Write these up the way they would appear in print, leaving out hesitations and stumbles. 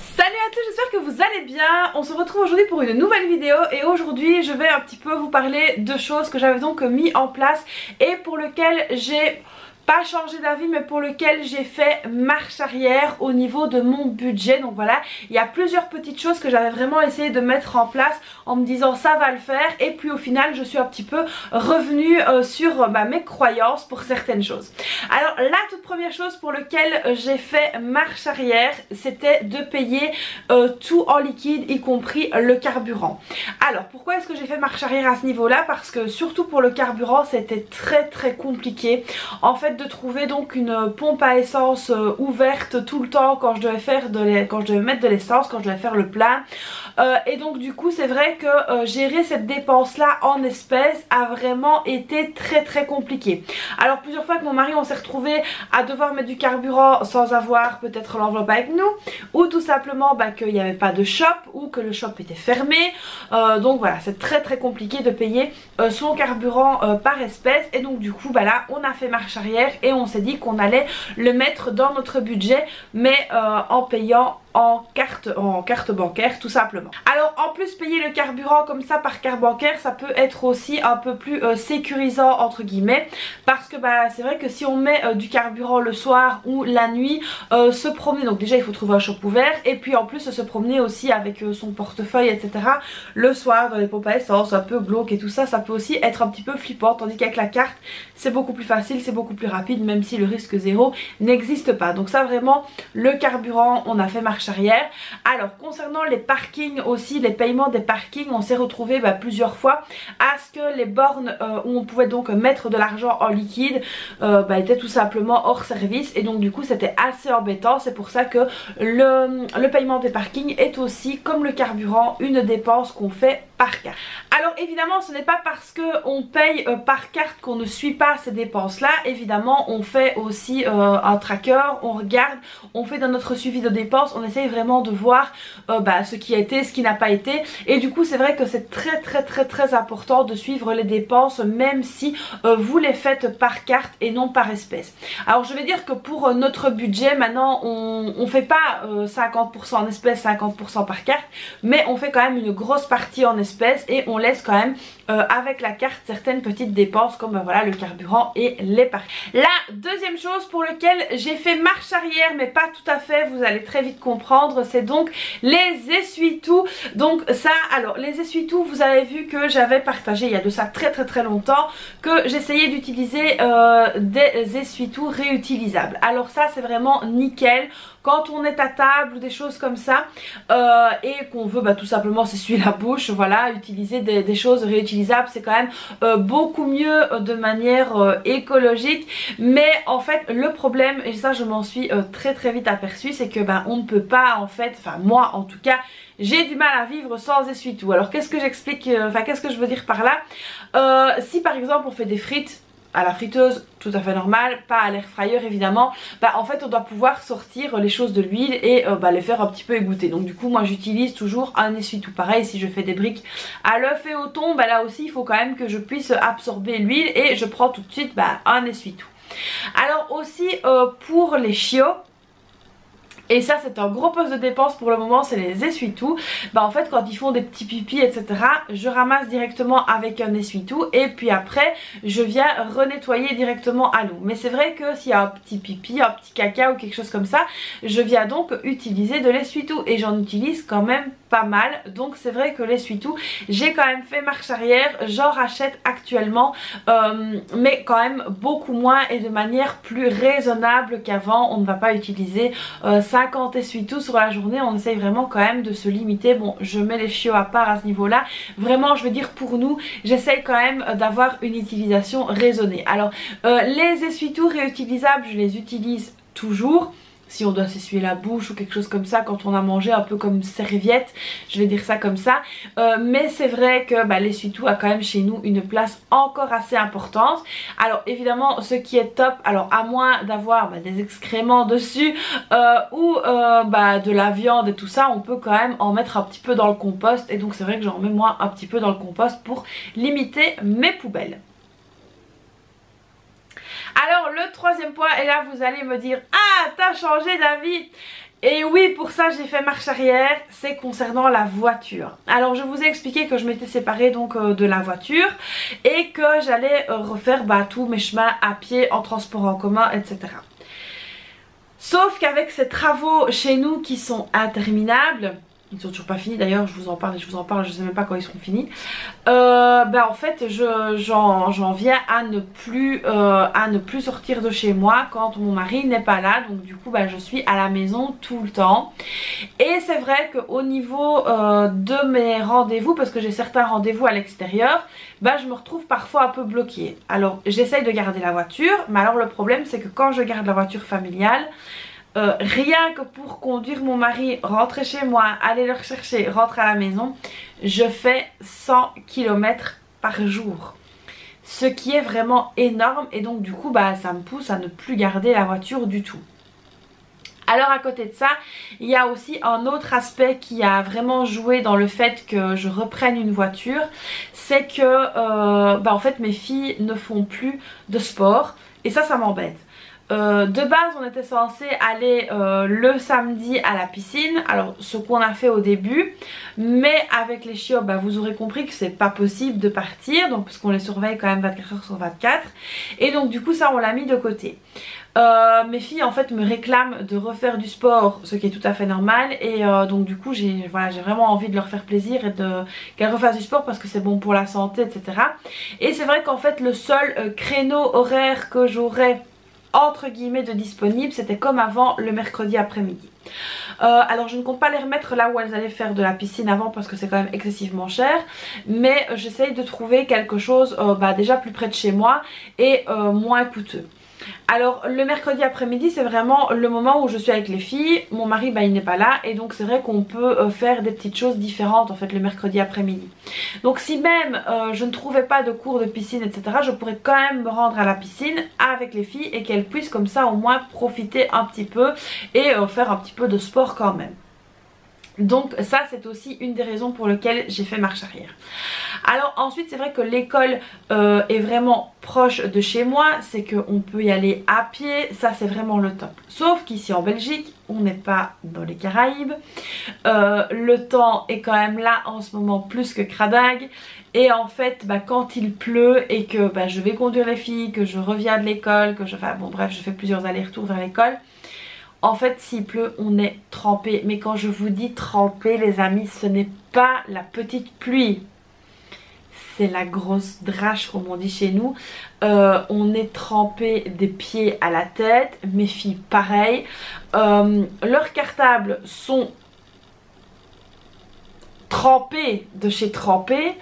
Salut à tous, j'espère que vous allez bien. On se retrouve aujourd'hui pour une nouvelle vidéo et aujourd'hui je vais un petit peu vous parler de choses que j'avais donc mis en place et pour lesquelles j'ai pas changé d'avis mais pour lequel j'ai fait marche arrière au niveau de mon budget. Donc voilà, il y a plusieurs petites choses que j'avais vraiment essayé de mettre en place en me disant ça va le faire, et puis au final je suis un petit peu revenue sur mes croyances pour certaines choses. Alors la toute première chose pour laquelle j'ai fait marche arrière, c'était de payer tout en liquide, y compris le carburant. Alors pourquoi est-ce que j'ai fait marche arrière à ce niveau là? Parce que surtout pour le carburant c'était très compliqué en fait de trouver donc une pompe à essence ouverte tout le temps quand je devais faire quand je devais mettre de l'essence, quand je devais faire le plein. Et donc du coup c'est vrai que gérer cette dépense là en espèces a vraiment été très compliqué. Alors plusieurs fois que mon mari on s'est retrouvé à devoir mettre du carburant sans avoir peut-être l'enveloppe avec nous, ou tout simplement qu'il n'y avait pas de shop ou que le shop était fermé. Donc voilà, c'est très compliqué de payer son carburant par espèce, et donc du coup là on a fait marche arrière et on s'est dit qu'on allait le mettre dans notre budget, mais en payant en carte bancaire tout simplement. Alors en plus payer le carburant comme ça par carte bancaire, ça peut être aussi un peu plus sécurisant entre guillemets, parce que c'est vrai que si on met du carburant le soir ou la nuit, se promener, donc déjà il faut trouver un shop ouvert, et puis en plus se promener aussi avec son portefeuille etc le soir dans les pompes à essence un peu glauque et tout ça, ça peut aussi être un petit peu flippant, tandis qu'avec la carte c'est beaucoup plus facile, c'est beaucoup plus rapide, même si le risque zéro n'existe pas. Donc ça vraiment, le carburant on a fait marche arrière. Alors concernant les parkings aussi, les paiements des parkings, on s'est retrouvé plusieurs fois à ce que les bornes où on pouvait donc mettre de l'argent en liquide étaient tout simplement hors service, et donc du coup c'était assez embêtant. C'est pour ça que le paiement des parkings est aussi, comme le carburant, une dépense qu'on fait par carte. Alors évidemment ce n'est pas parce que on paye par carte qu'on ne suit pas ces dépenses là. Évidemment on fait aussi un tracker, on regarde, on fait dans notre suivi de dépenses, on essaye vraiment de voir ce qui a été, ce qui n'a pas été, et du coup c'est vrai que c'est très important de suivre les dépenses même si vous les faites par carte et non par espèce. Alors je vais dire que pour notre budget maintenant on fait pas 50% en espèces, 50% par carte, mais on fait quand même une grosse partie en espèces et on laisse quand même avec la carte certaines petites dépenses comme voilà le carburant et les parkings. La deuxième chose pour laquelle j'ai fait marche arrière, mais pas tout à fait, vous allez très vite comprendre, c'est donc les essuie-tout. Donc ça, alors les essuie-tout, vous avez vu que j'avais partagé il y a de ça très longtemps que j'essayais d'utiliser des essuie-tout réutilisables. Alors ça c'est vraiment nickel quand on est à table ou des choses comme ça et qu'on veut tout simplement s'essuyer la bouche. Voilà, utiliser des choses réutilisables c'est quand même beaucoup mieux de manière écologique. Mais en fait le problème, et ça je m'en suis très vite aperçue, c'est que on ne peut pas en fait, enfin moi en tout cas j'ai du mal à vivre sans essuie-tout. Alors qu'est-ce que j'explique, qu'est-ce que je veux dire par là? Si par exemple on fait des frites à la friteuse, tout à fait normal, pas à l'air fryer évidemment, en fait on doit pouvoir sortir les choses de l'huile et les faire un petit peu égoutter. Donc du coup moi j'utilise toujours un essuie-tout. Pareil si je fais des briques à l'œuf et au thon, là aussi il faut quand même que je puisse absorber l'huile, et je prends tout de suite un essuie-tout. Alors aussi pour les chiots, et ça c'est un gros poste de dépense pour le moment, c'est les essuie-tout. En fait quand ils font des petits pipis etc, je ramasse directement avec un essuie-tout et puis après je viens renettoyer directement à l'eau. Mais c'est vrai que s'il y a un petit pipi, un petit caca ou quelque chose comme ça, je viens donc utiliser de l'essuie-tout, et j'en utilise quand même pas mal. Donc c'est vrai que l'essuie-tout, j'ai quand même fait marche arrière, j'en rachète actuellement mais quand même beaucoup moins et de manière plus raisonnable qu'avant. On ne va pas utiliser 50 essuie-tout sur la journée, on essaye vraiment quand même de se limiter. Bon, je mets les chiots à part à ce niveau là, vraiment je veux dire pour nous j'essaye quand même d'avoir une utilisation raisonnée. Alors les essuie-tout réutilisables je les utilise toujours si on doit s'essuyer la bouche ou quelque chose comme ça, quand on a mangé, un peu comme une serviette, je vais dire ça comme ça. Mais c'est vrai que l'essuie-tout a quand même chez nous une place encore assez importante. Alors évidemment ce qui est top, alors à moins d'avoir des excréments dessus ou de la viande et tout ça, on peut quand même en mettre un petit peu dans le compost, et donc c'est vrai que j'en mets moi un petit peu dans le compost pour limiter mes poubelles. Alors le troisième point, et là vous allez me dire ah t'as changé d'avis, Et oui, pour ça j'ai fait marche arrière, c'est concernant la voiture. Alors je vous ai expliqué que je m'étais séparée donc de la voiture et que j'allais refaire tous mes chemins à pied, en transport en commun, etc. Sauf qu'avec ces travaux chez nous qui sont interminables, ils sont toujours pas finis d'ailleurs, je vous en parle et je vous en parle, je sais même pas quand ils seront finis. En fait j'en viens à ne plus sortir de chez moi quand mon mari n'est pas là. Donc du coup je suis à la maison tout le temps. Et c'est vrai qu'au niveau de mes rendez-vous, parce que j'ai certains rendez-vous à l'extérieur, je me retrouve parfois un peu bloquée. Alors j'essaye de garder la voiture, mais alors le problème c'est que quand je garde la voiture familiale, rien que pour conduire mon mari, rentrer chez moi, aller le rechercher, rentrer à la maison, je fais 100 km par jour. Ce qui est vraiment énorme et donc du coup ça me pousse à ne plus garder la voiture du tout. Alors à côté de ça, il y a aussi un autre aspect qui a vraiment joué dans le fait que je reprenne une voiture, c'est que en fait mes filles ne font plus de sport et ça m'embête. De base on était censé aller le samedi à la piscine, alors ce qu'on a fait au début, mais avec les chiots vous aurez compris que c'est pas possible de partir, donc parce qu'on les surveille quand même 24 heures sur 24, et donc du coup ça on l'a mis de côté. Mes filles en fait me réclament de refaire du sport, ce qui est tout à fait normal, et donc du coup j'ai vraiment envie de leur faire plaisir et qu'elles refassent du sport parce que c'est bon pour la santé, etc. Et c'est vrai qu'en fait le seul créneau horaire que j'aurais entre guillemets de disponible, c'était comme avant le mercredi après-midi. Alors je ne compte pas les remettre là où elles allaient faire de la piscine avant parce que c'est quand même excessivement cher, mais j'essaye de trouver quelque chose déjà plus près de chez moi et moins coûteux. Alors le mercredi après-midi c'est vraiment le moment où je suis avec les filles, mon mari il n'est pas là et donc c'est vrai qu'on peut faire des petites choses différentes en fait le mercredi après-midi. Donc si même je ne trouvais pas de cours de piscine etc, je pourrais quand même me rendre à la piscine avec les filles et qu'elles puissent comme ça au moins profiter un petit peu et faire un petit peu de sport quand même. Donc ça c'est aussi une des raisons pour lesquelles j'ai fait marche arrière. Alors ensuite c'est vrai que l'école est vraiment proche de chez moi, c'est qu'on peut y aller à pied, ça c'est vraiment le top. Sauf qu'ici en Belgique, on n'est pas dans les Caraïbes, le temps est quand même là en ce moment plus que cradague. Et en fait quand il pleut et que je vais conduire les filles, que je reviens de l'école, que je fais plusieurs allers-retours vers l'école. En fait s'il pleut on est trempé, mais quand je vous dis trempé les amis, ce n'est pas la petite pluie, c'est la grosse drache comme on dit chez nous. On est trempé des pieds à la tête, mes filles pareil. Leurs cartables sont trempés de chez trempés,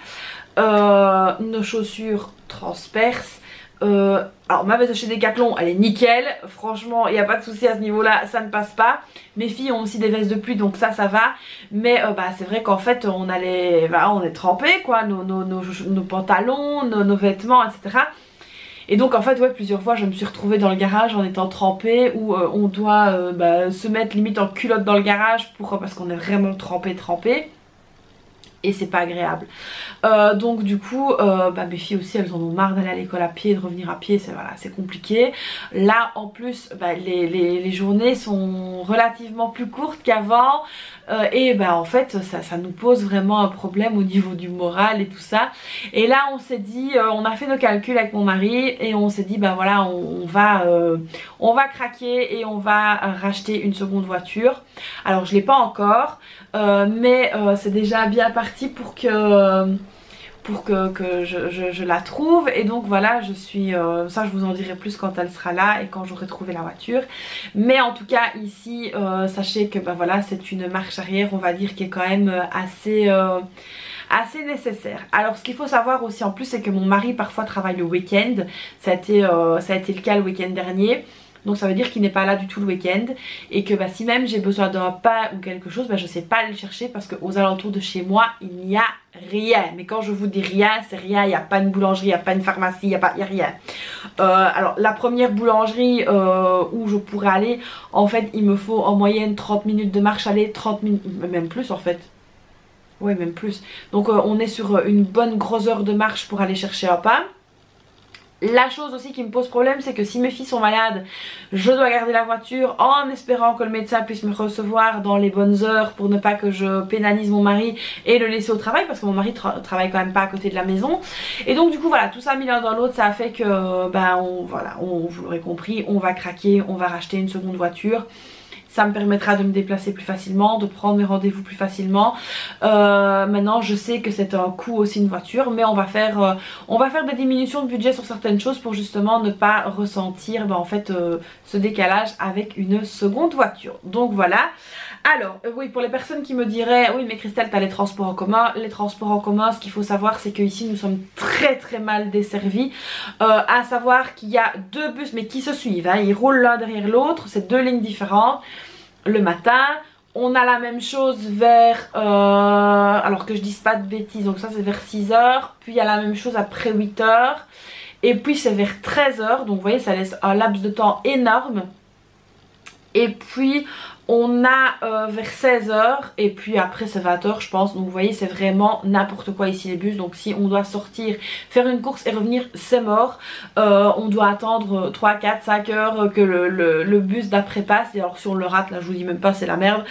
nos chaussures transpercent. Alors ma veste de chez Decathlon elle est nickel, franchement il n'y a pas de souci à ce niveau là, ça ne passe pas. Mes filles ont aussi des vestes de pluie donc ça va, mais c'est vrai qu'en fait on est trempés quoi, nos pantalons, nos vêtements etc. Et donc en fait plusieurs fois je me suis retrouvée dans le garage en étant trempée, où on doit se mettre limite en culotte dans le garage parce qu'on est vraiment trempé. Et c'est pas agréable. Donc du coup mes filles aussi elles en ont marre d'aller à l'école à pied, de revenir à pied, c'est compliqué. Là en plus les journées sont relativement plus courtes qu'avant, et en fait ça nous pose vraiment un problème au niveau du moral et tout ça. Et là on s'est dit, on a fait nos calculs avec mon mari et on s'est dit on va craquer et on va racheter une seconde voiture. Alors je l'ai pas encore, mais c'est déjà bien parti pour que je la trouve. Et donc voilà, je suis ça je vous en dirai plus quand elle sera là et quand j'aurai trouvé la voiture. Mais en tout cas ici sachez que c'est une marche arrière on va dire qui est quand même assez nécessaire. Alors ce qu'il faut savoir aussi en plus c'est que mon mari parfois travaille le week-end, ça a été le cas le week-end dernier. Donc ça veut dire qu'il n'est pas là du tout le week-end et que si même j'ai besoin d'un pain ou quelque chose, je sais pas aller le chercher parce qu'aux alentours de chez moi il n'y a rien. Mais quand je vous dis rien, c'est rien, il n'y a pas une boulangerie, il n'y a pas une pharmacie, il n'y a rien. Alors la première boulangerie où je pourrais aller, en fait il me faut en moyenne 30 minutes de marche aller, 30 minutes, même plus en fait. Ouais même plus. Donc on est sur une bonne grosse heure de marche pour aller chercher un pain. La chose aussi qui me pose problème, c'est que si mes filles sont malades, je dois garder la voiture en espérant que le médecin puisse me recevoir dans les bonnes heures pour ne pas que je pénalise mon mari et le laisser au travail, parce que mon mari travaille quand même pas à côté de la maison. Et donc du coup voilà, tout ça mis l'un dans l'autre, ça a fait que vous l'aurez compris, on va craquer, on va racheter une seconde voiture. Ça me permettra de me déplacer plus facilement, de prendre mes rendez-vous plus facilement. Maintenant je sais que c'est un coût aussi une voiture, mais on va faire des diminutions de budget sur certaines choses pour justement ne pas ressentir ce décalage avec une seconde voiture. Donc voilà. Alors oui, pour les personnes qui me diraient oui mais Christelle t'as les transports en commun. Les transports en commun, ce qu'il faut savoir c'est qu'ici nous sommes très mal desservis. À savoir qu'il y a deux bus mais qui se suivent, hein. Ils roulent l'un derrière l'autre, c'est deux lignes différentes. Le matin, on a la même chose vers, alors que je dise pas de bêtises, donc ça c'est vers 6 h, puis il y a la même chose après 8 h, et puis c'est vers 13 h, donc vous voyez ça laisse un laps de temps énorme. Et puis on a vers 16 h et puis après c'est 20 h je pense. Donc vous voyez c'est vraiment n'importe quoi ici les bus. Donc si on doit sortir, faire une course et revenir, c'est mort. On doit attendre 3, 4, 5 heures que le bus d'après passe. Et alors si on le rate, là je vous dis même pas, c'est la merde.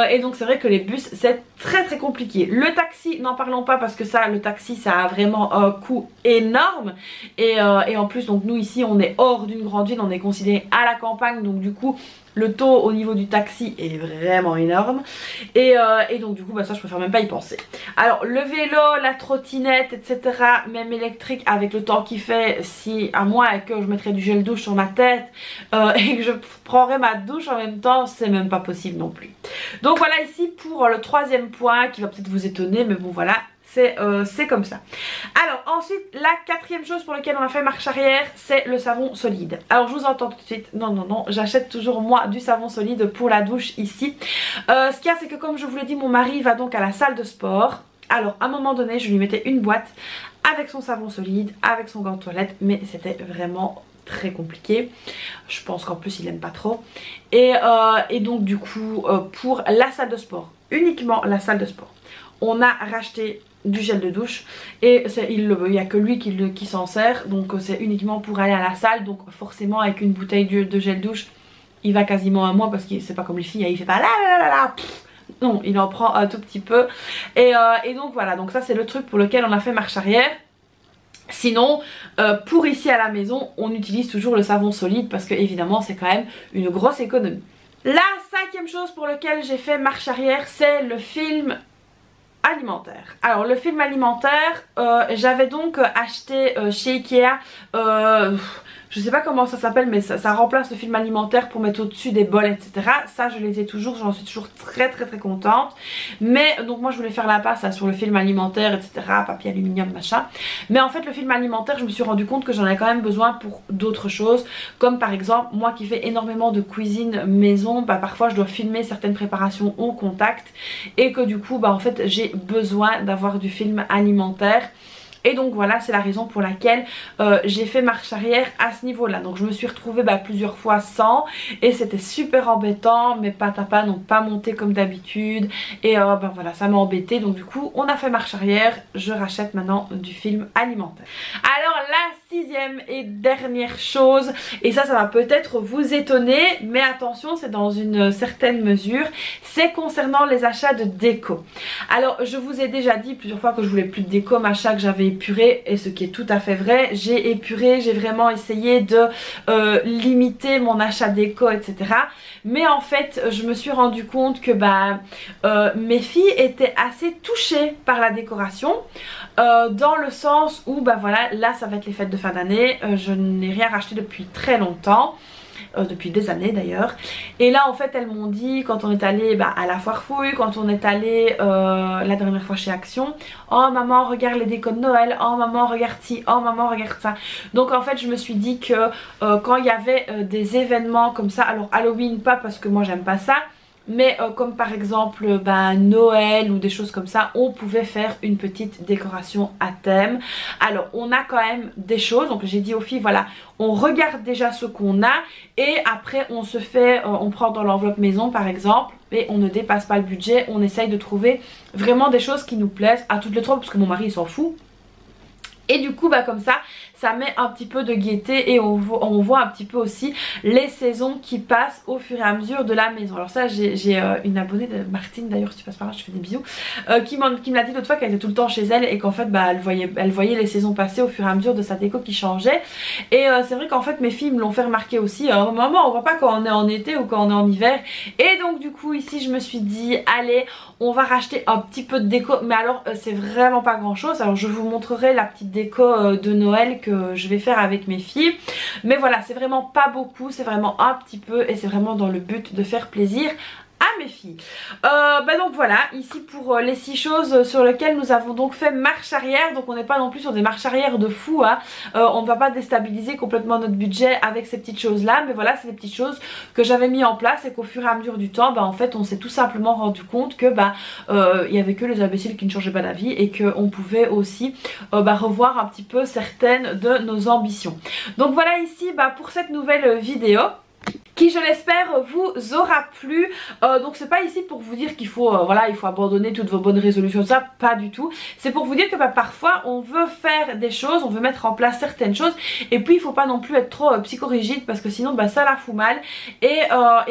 Et donc c'est vrai que les bus c'est très compliqué. Le taxi, n'en parlons pas parce que ça, le taxi ça a vraiment un coût énorme. Et en plus donc nous ici on est hors d'une grande ville, on est considéré à la campagne. Donc du coup le taux au niveau du taxi est vraiment énorme. Et donc du coup ça je préfère même pas y penser. Alors le vélo, la trottinette etc, même électrique, avec le temps qu'il fait, si à moi et que je mettrais du gel douche sur ma tête et que je prendrais ma douche en même temps, c'est même pas possible non plus. Donc voilà ici pour le troisième point qui va peut-être vous étonner, mais bon voilà, c'est comme ça. Alors ensuite la quatrième chose pour laquelle on a fait marche arrière, c'est le savon solide. Alors je vous entends tout de suite, non, j'achète toujours moi du savon solide pour la douche ici. Ce qu'il y a c'est que comme je vous l'ai dit, mon mari va donc à la salle de sport. Alors à un moment donné je lui mettais une boîte avec son savon solide, avec son gant de toilette, mais c'était vraiment très compliqué. Je pense qu'en plus il aime pas trop. Et donc du coup pour la salle de sport, uniquement la salle de sport, on a racheté du gel de douche et il n'y a que lui qui s'en sert, donc c'est uniquement pour aller à la salle. Donc forcément avec une bouteille de gel douche il va quasiment un mois, parce que c'est pas comme les filles, il fait pas là. Non, il en prend un tout petit peu. Et donc voilà, donc ça c'est le truc pour lequel on a fait marche arrière. Sinon pour ici à la maison on utilise toujours le savon solide parce que évidemment c'est quand même une grosse économie. La cinquième chose pour laquelle j'ai fait marche arrière, c'est le film alimentaire. Alors le film alimentaire, j'avais donc acheté chez Ikea, je sais pas comment ça s'appelle, mais ça remplace le film alimentaire pour mettre au-dessus des bols etc. Ça je les ai toujours, j'en suis toujours très contente. Mais donc moi je voulais faire la passe sur le film alimentaire etc, papier aluminium machin. Mais en fait le film alimentaire, je me suis rendu compte que j'en ai quand même besoin pour d'autres choses. Comme par exemple moi qui fais énormément de cuisine maison, parfois je dois filmer certaines préparations au contact. Et que du coup en fait j'ai besoin d'avoir du film alimentaire. Et donc voilà, c'est la raison pour laquelle j'ai fait marche arrière à ce niveau là. Donc je me suis retrouvée plusieurs fois sans, et c'était super embêtant. Mes pâtes à pain n'ont pas monté comme d'habitude. Et voilà, ça m'a embêté. Donc du coup on a fait marche arrière. Je rachète maintenant du film alimentaire. Alors la sixième et dernière chose, et ça va peut-être vous étonner, mais attention, c'est dans une certaine mesure, c'est concernant les achats de déco. Alors je vous ai déjà dit plusieurs fois que je voulais plus de déco machin, que j'avais épuré, et ce qui est tout à fait vrai, j'ai épuré, j'ai vraiment essayé de limiter mon achat déco etc. Mais en fait je me suis rendu compte que mes filles étaient assez touchées par la décoration, dans le sens où voilà, là ça va être les fêtes de fin d'année, je n'ai rien racheté depuis très longtemps. Depuis des années d'ailleurs. Et là en fait elles m'ont dit, quand on est allé à la foire fouille, quand on est allé la dernière fois chez Action, oh maman regarde les décos de Noël, oh maman regarde ci, oh maman regarde ça. Donc en fait je me suis dit que quand il y avait des événements comme ça, alors Halloween pas parce que moi j'aime pas ça, mais comme par exemple Noël ou des choses comme ça, on pouvait faire une petite décoration à thème. Alors on a quand même des choses, donc j'ai dit aux filles voilà, on regarde déjà ce qu'on a et après on se fait, on prend dans l'enveloppe maison par exemple, et on ne dépasse pas le budget, on essaye de trouver vraiment des choses qui nous plaisent à toutes les trois, parce que mon mari il s'en fout. Et du coup bah comme ça met un petit peu de gaieté et on voit un petit peu aussi les saisons qui passent au fur et à mesure de la maison. Alors ça j'ai une abonnée de Martine, d'ailleurs si tu passes par là je te fais des bisous, qui me l'a dit l'autre fois qu'elle était tout le temps chez elle et qu'en fait bah elle voyait les saisons passer au fur et à mesure de sa déco qui changeait. Et c'est vrai qu'en fait mes filles me l'ont fait remarquer aussi, maman on voit pas quand on est en été ou quand on est en hiver. Et donc du coup ici je me suis dit allez on va racheter un petit peu de déco, mais alors c'est vraiment pas grand chose. Alors je vous montrerai la petite déco de Noël que je vais faire avec mes filles, mais voilà c'est vraiment pas beaucoup, c'est vraiment un petit peu et c'est vraiment dans le but de faire plaisir à mes filles. Donc voilà, ici pour les 6 choses sur lesquelles nous avons donc fait marche arrière. Donc on n'est pas non plus sur des marches arrière de fou, hein. On ne va pas déstabiliser complètement notre budget avec ces petites choses là, mais voilà c'est des petites choses que j'avais mis en place et qu'au fur et à mesure du temps en fait on s'est tout simplement rendu compte que il y avait que les imbéciles qui ne changeaient pas d'avis et qu'on pouvait aussi revoir un petit peu certaines de nos ambitions. Donc voilà ici pour cette nouvelle vidéo qui je l'espère vous aura plu. Donc c'est pas ici pour vous dire qu'il faut il faut abandonner toutes vos bonnes résolutions, ça pas du tout. C'est pour vous dire que parfois on veut faire des choses, on veut mettre en place certaines choses et puis il faut pas non plus être trop psychorigide parce que sinon ça la fout mal. Et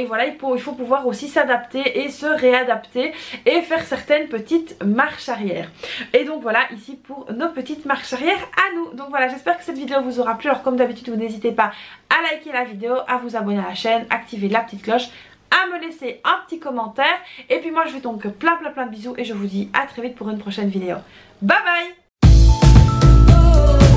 voilà il faut pouvoir aussi s'adapter et se réadapter et faire certaines petites marches arrière. Et donc voilà ici pour nos petites marches arrière à nous. Donc voilà j'espère que cette vidéo vous aura plu. Alors comme d'habitude vous n'hésitez pas à liker la vidéo, à vous abonner à la chaîne, activer la petite cloche, à me laisser un petit commentaire. Et puis moi je vous fais donc plein de bisous et je vous dis à très vite pour une prochaine vidéo. Bye bye.